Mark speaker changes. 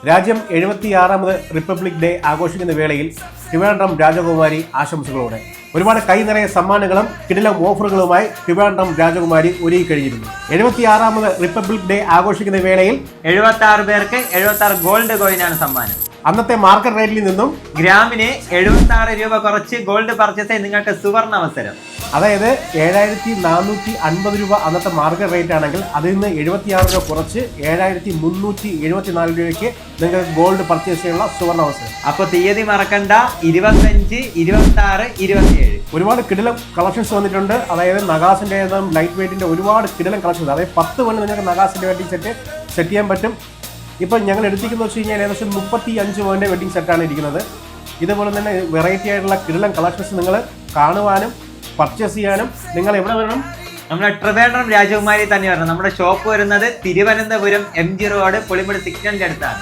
Speaker 1: രാജ്യം 76ാമത് republic day ആഘോഷിക്കുന്ന വേളയിൽ ട്രിവാൻഡ്രം രാജകുമാരി ആശംസകളോടെ ഒരുപാട് കൈ നിറയെ സമ്മാനങ്ങളും കിടിലം ഓഫറുകളുമായി ട്രിവാൻഡ്രം രാജകുമാരി ഒരുങ്ങിക്കഴിഞ്ഞിരുന്നു. 76ാമത് റിപ്പബ്ലിക് ഡേ ആഘോഷിക്കുന്ന വേളയിൽ
Speaker 2: 76 പേർക്ക് 76 ഗോൾഡ് കോയിനാണ് സമ്മാനം.
Speaker 1: അന്നത്തെ മാർക്കറ്റ് റേറ്റിൽ നിന്നും
Speaker 2: ഗ്രാമിന് 76 രൂപ കുറച്ച് ഗോൾഡ് പർച്ചേസ് നിങ്ങൾക്ക് സുവർണ അവസരം.
Speaker 1: അതായത് 7450 രൂപ അന്നത്തെ മാർക്കറ്റ് റേറ്റ് ആണെങ്കിൽ അതിൽ നിന്ന് 76 രൂപ കുറച്ച് 7374 രൂപയ്ക്ക് നിങ്ങൾക്ക് ഗോൾഡ് പർച്ചേസ് ചെയ്യാനുള്ള സുവർണ അവസരം.
Speaker 2: അപ്പൊ തീയതി മറക്കണ്ട, 25, 26, 27.
Speaker 1: ഒരുപാട് കിടിലം കളക്ഷൻസ് വന്നിട്ടുണ്ട്. അതായത് നഗാസിന്റെ ലൈറ്റ് വെയിറ്റിന്റെ ഒരുപാട് കിടിലം കളക്ഷൻസ്. അതായത് 10 മണി നിങ്ങൾക്ക് നഗാസിന്റെ വെഡിങ് സെറ്റ് ചെയ്യാൻ പറ്റും. ഇപ്പം ഞങ്ങൾ എടുത്തിരിക്കുന്നത് വെച്ച് കഴിഞ്ഞാൽ ഏകദേശം 35 പവന്റെ വെഡിങ് സെറ്റാണ് ഇരിക്കുന്നത്. ഇതുപോലെ തന്നെ വെറൈറ്റി ആയിട്ടുള്ള കിടിലം കളക്ഷൻസ് നിങ്ങൾ കാണുവാനും പർച്ചേസ് ചെയ്യാനും നിങ്ങൾ എവിടെ വരണം?
Speaker 2: നമ്മുടെ ട്രിവാൻഡ്രം രാജകുമാരി തന്നെ വരണം. നമ്മുടെ ഷോപ്പ് വരുന്നത് തിരുവനന്തപുരം MG റോഡ് പുളിമൂട് സിഗ്നലിന്റെ അടുത്താണ്.